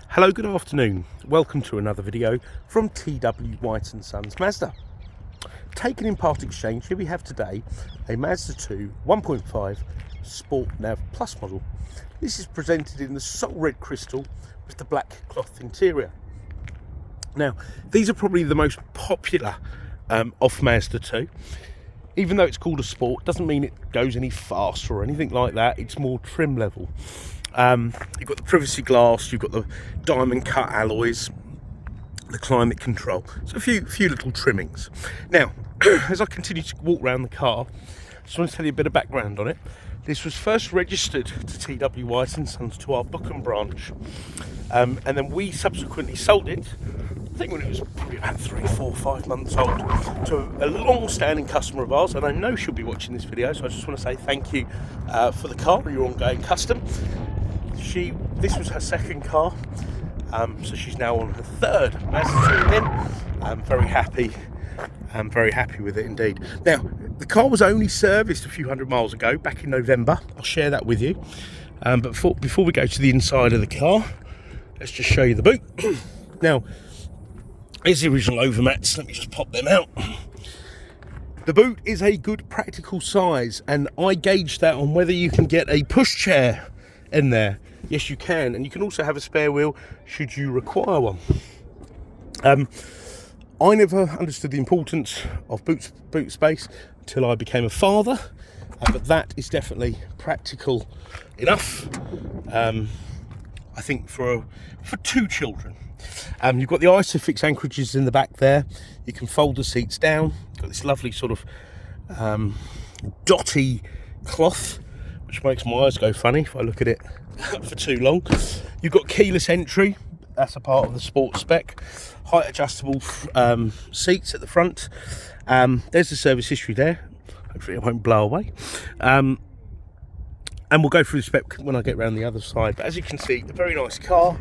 Hello, good afternoon. Welcome to another video from T.W White Sons Mazda. Taken in part exchange, here we have today a Mazda 2 1.5 Sport Nav Plus model. This is presented in the salt red crystal with the black cloth interior. Now, these are probably the most popular off Mazda 2. Even though it's called a sport, doesn't mean it goes any faster or anything like that. It's more trim level. You've got the privacy glass, you've got the diamond cut alloys, the climate control. So a few little trimmings. Now, as I continue to walk around the car, I just want to tell you a bit of background on it. This was first registered to T.W White Sons to our Bookham branch, and then we subsequently sold it, I think when it was probably about 3, 4, 5 months old, to a long-standing customer of ours, and I know she'll be watching this video, so I just want to say thank you for the car, your ongoing custom. This was her second car, so she's now on her third Mazda 2 again. I'm very happy. I'm very happy with it indeed. Now, the car was only serviced a few hundred miles ago, back in November. I'll share that with you. But before we go to the inside of the car, let's just show you the boot. Now, here's the original overmats. Let me just pop them out. The boot is a good practical size, and I gauge that on whether you can get a pushchair in there. Yes, you can, and you can also have a spare wheel should you require one. I never understood the importance of boot space until I became a father, but that is definitely practical enough. I think for 2 children. You've got the ISOFIX anchorages in the back there. You can fold the seats down. Got this lovely sort of dotty cloth, which makes my eyes go funny if I look at it for too long. You've got keyless entry. That's a part of the sport spec. Height adjustable seats at the front. There's the service history there. Hopefully it won't blow away. And we'll go through the spec when I get around the other side. But as you can see, a very nice car.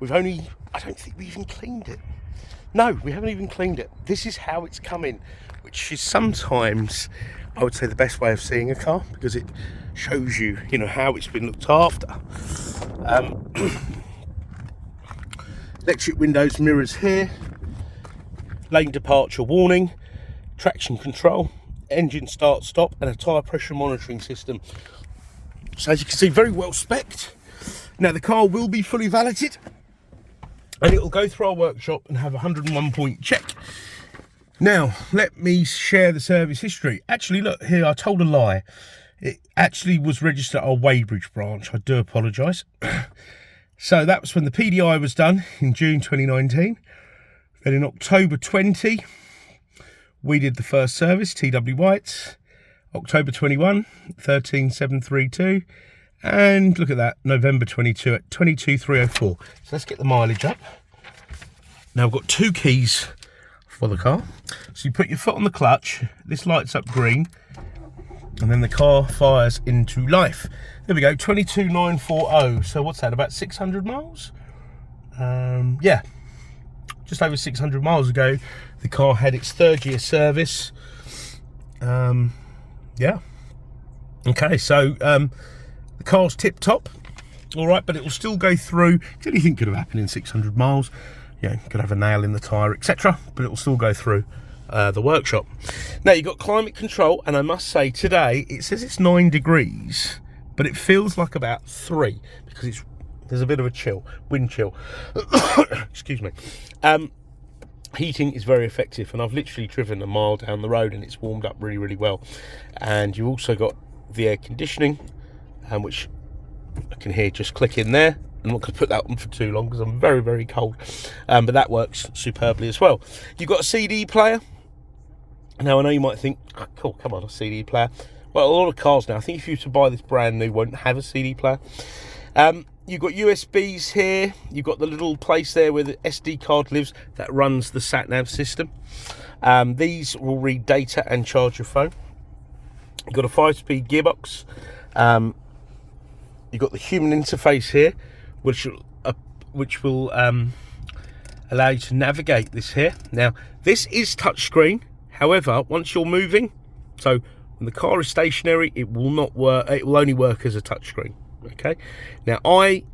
I don't think we even cleaned it. No, we haven't even cleaned it. This is how it's come in, which is sometimes, I would say, the best way of seeing a car, because it shows you, how it's been looked after. Electric windows, mirrors here, lane departure warning, traction control, engine start stop, and a tyre pressure monitoring system. So as you can see, very well spec'd. Now the car will be fully valeted, and it will go through our workshop and have a 101 point check. Now let me share the service history. Actually, look here, I told a lie. It actually was registered at our Weybridge branch. I do apologise. So that was when the PDI was done in June 2019. Then in October 20, we did the first service, T.W White's. October 21, 13732. And look at that, November 22 at 22,304. So let's get the mileage up. Now I've got 2 keys for the car. So you put your foot on the clutch, this lights up green, and then the car fires into life. There we go, 22,940. So what's that, about 600 miles? Yeah, just over 600 miles ago, the car had its 3rd year service. Yeah. Okay, so the car's tip top, all right, but it will still go through. Anything could have happened in 600 miles. Yeah, you could have a nail in the tyre, etc., but it will still go through the workshop. Now you've got climate control, and I must say today it says it's 9 degrees, but it feels like about 3 because there's a bit of a chill, wind chill. Excuse me. Heating is very effective, and I've literally driven a mile down the road and it's warmed up really, really well. And you've also got the air conditioning, which I can hear just click in there. I'm not going to put that on for too long because I'm very, very cold, but that works superbly as well. You've got a CD player. Now I know you might think, oh, cool, come on, a CD player. Well, a lot of cars now, I think if you were to buy this brand new, won't have a CD player. You've got USBs here. You've got the little place there where the SD card lives that runs the sat nav system. These will read data and charge your phone. You've got a 5-speed gearbox. You've got the human interface here, which will allow you to navigate this here. Now, this is touchscreen. However, once you're moving, so when the car is stationary, it will not work. It will only work as a touchscreen. Okay. Now, I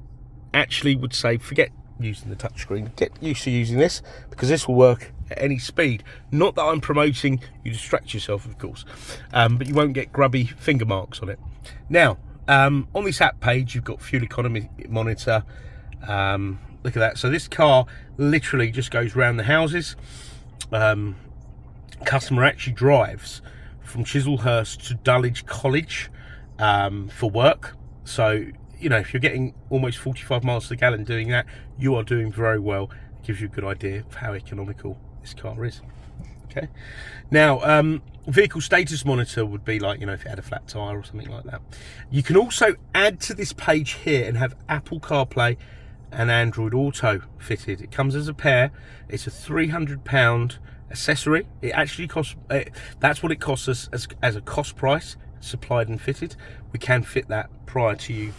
actually would say forget using the touchscreen, get used to using this, because this will work at any speed. Not that I'm promoting you distract yourself, of course, but you won't get grubby finger marks on it. Now, on this app page, you've got fuel economy monitor. Look at that. So this car literally just goes around the houses. Customer actually drives from Chislehurst to Dulwich College for work. So, you know, if you're getting almost 45 miles to the gallon doing that, you are doing very well. It gives you a good idea of how economical this car is. Okay. Now, vehicle status monitor would be like, you know, if it had a flat tire or something like that. You can also add to this page here and have Apple CarPlay and Android Auto fitted. It comes as a pair. It's a £300 accessory. It actually costs, that's what it costs us as a cost price, supplied and fitted. We can fit that prior to you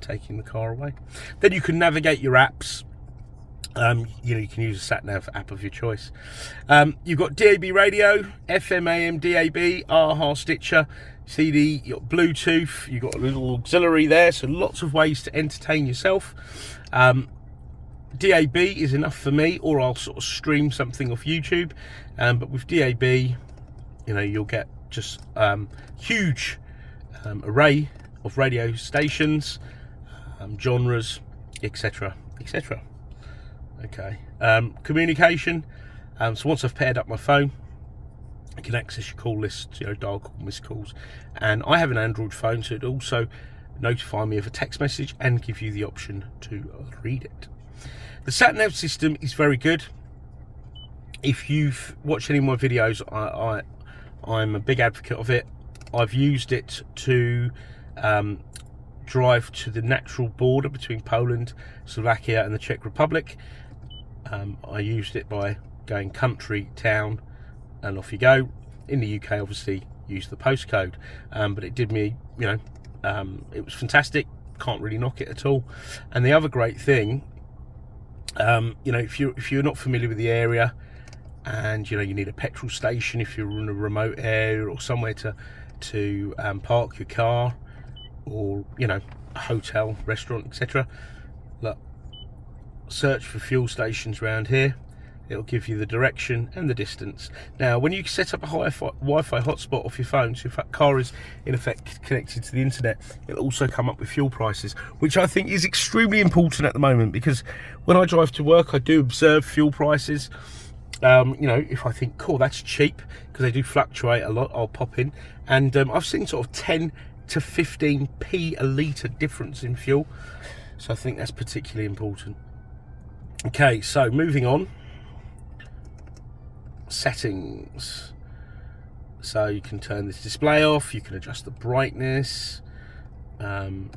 taking the car away. Then you can navigate your apps. You know, you can use a sat nav app of your choice. You've got DAB radio, FM, AM, DAB, AHA, Stitcher, CD, you've got Bluetooth, you've got a little auxiliary there, so lots of ways to entertain yourself. DAB is enough for me, or I'll sort of stream something off YouTube. But with DAB, you know, you'll get just huge array of radio stations, genres, etc, etc. Okay. Communication. So once I've paired up my phone, I can access your call list, you know, dial call, missed calls, and I have an Android phone, so it also notify me of a text message and give you the option to read it. The sat nav system is very good. If you've watched any of my videos, I'm a big advocate of it. I've used it to drive to the natural border between Poland, Slovakia and the Czech Republic. I used it by going country, town, and off you go. In the UK, obviously, use the postcode, but it did me, you know, it was fantastic. Can't really knock it at all. And the other great thing, you know, if you're not familiar with the area, and you know you need a petrol station, if you're in a remote area or somewhere to park your car, or you know, a hotel, restaurant, etc. Look, search for fuel stations around here. It'll give you the direction and the distance. Now, when you set up a Wi-Fi hotspot off your phone, so if that car is in effect connected to the internet, it'll also come up with fuel prices, which I think is extremely important at the moment, because when I drive to work, I do observe fuel prices. You know, if I think, cool, that's cheap, because they do fluctuate a lot, I'll pop in, and I've seen sort of 10 to 15p a litre difference in fuel, so I think that's particularly important. Okay, so moving on. Settings. So you can turn this display off, you can adjust the brightness. You've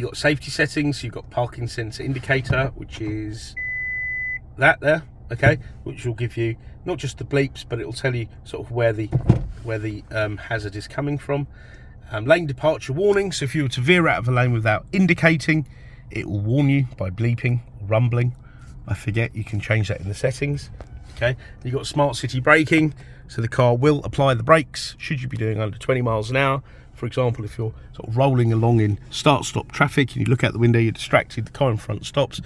got safety settings, you've got parking sensor indicator, which is that there, okay, which will give you not just the bleeps, but it will tell you sort of where the hazard is coming from. Lane departure warning, so if you were to veer out of a lane without indicating, it will warn you by bleeping or rumbling. I forget, you can change that in the settings. Okay, you've got smart city braking, so the car will apply the brakes should you be doing under 20 miles an hour. For example, if you're sort of rolling along in start-stop traffic and you look out the window, you're distracted, the car in front stops,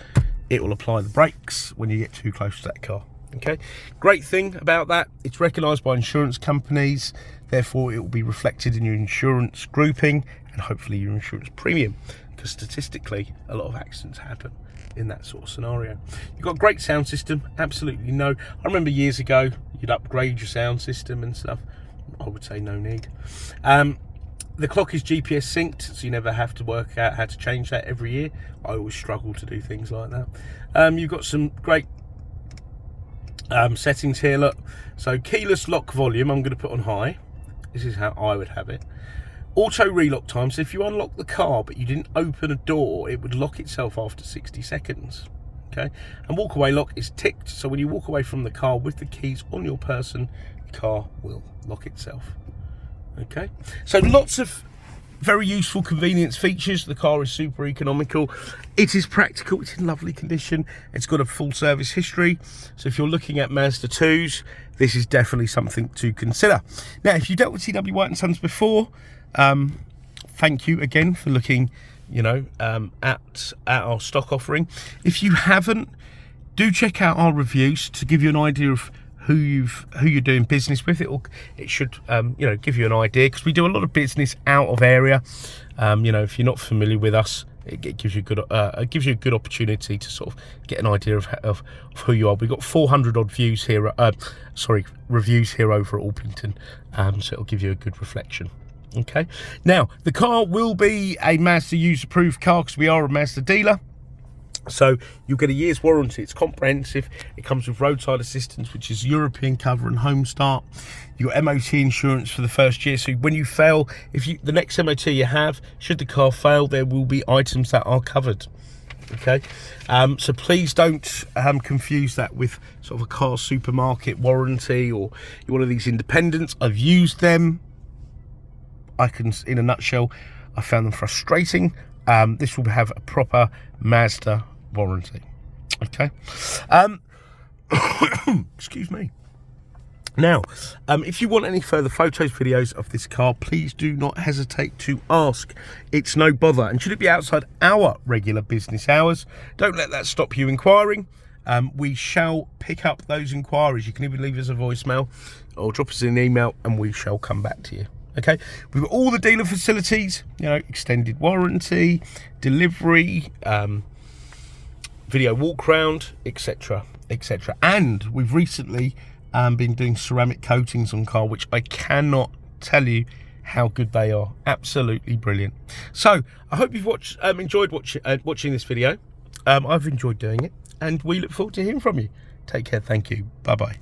it will apply the brakes when you get too close to that car. Okay, great thing about that, it's recognised by insurance companies, therefore it will be reflected in your insurance grouping and hopefully your insurance premium, because statistically a lot of accidents happen in that sort of scenario. You've got a great sound system, absolutely no. I remember years ago you'd upgrade your sound system and stuff. I would say no need. The clock is GPS synced, so you never have to work out how to change that every year. I always struggle to do things like that. You've got some great settings here, look. So keyless lock volume, I'm going to put on high. This is how I would have it. Auto relock time, so if you unlock the car but you didn't open a door, it would lock itself after 60 seconds. Okay, and walk away lock is ticked, so when you walk away from the car with the keys on your person, the car will lock itself. Okay, so lots of very useful convenience features. The car is super economical, it is practical, it's in lovely condition, it's got a full service history, so if you're looking at Mazda 2s, this is definitely something to consider. Now, if you've dealt with T.W White Sons before, thank you again for looking you know, at our stock offering. If you haven't, do check out our reviews to give you an idea of who you're doing business with. It should you know, give you an idea, because we do a lot of business out of area. You know, if you're not familiar with us, it gives you a good opportunity to sort of get an idea of who you are. We've got 400 odd reviews here over at Orpington, so it'll give you a good reflection. Okay, now the car will be a Mazda user approved car, because we are a Mazda dealer. So you'll get a year's warranty. It's comprehensive. It comes with roadside assistance, which is European cover and home start. You've got MOT insurance for the first year. So when you fail, the next MOT you have, should the car fail, there will be items that are covered. Okay, so please don't confuse that with sort of a car supermarket warranty, or one of these independents. I've used them. In a nutshell, I found them frustrating. This will have a proper Mazda warranty. Okay, excuse me. Now, if you want any further photos, videos of this car, please do not hesitate to ask. It's no bother, and should it be outside our regular business hours, don't let that stop you inquiring. We shall pick up those inquiries. You can even leave us a voicemail or drop us an email, and we shall come back to you. Okay, we've got all the dealer facilities, you know, extended warranty, delivery, video walk round, etc, etc. And we've recently been doing ceramic coatings on car, which I cannot tell you how good they are. Absolutely brilliant. So I hope you've enjoyed watching this video. I've enjoyed doing it, and we look forward to hearing from you. Take care. Thank you. Bye bye.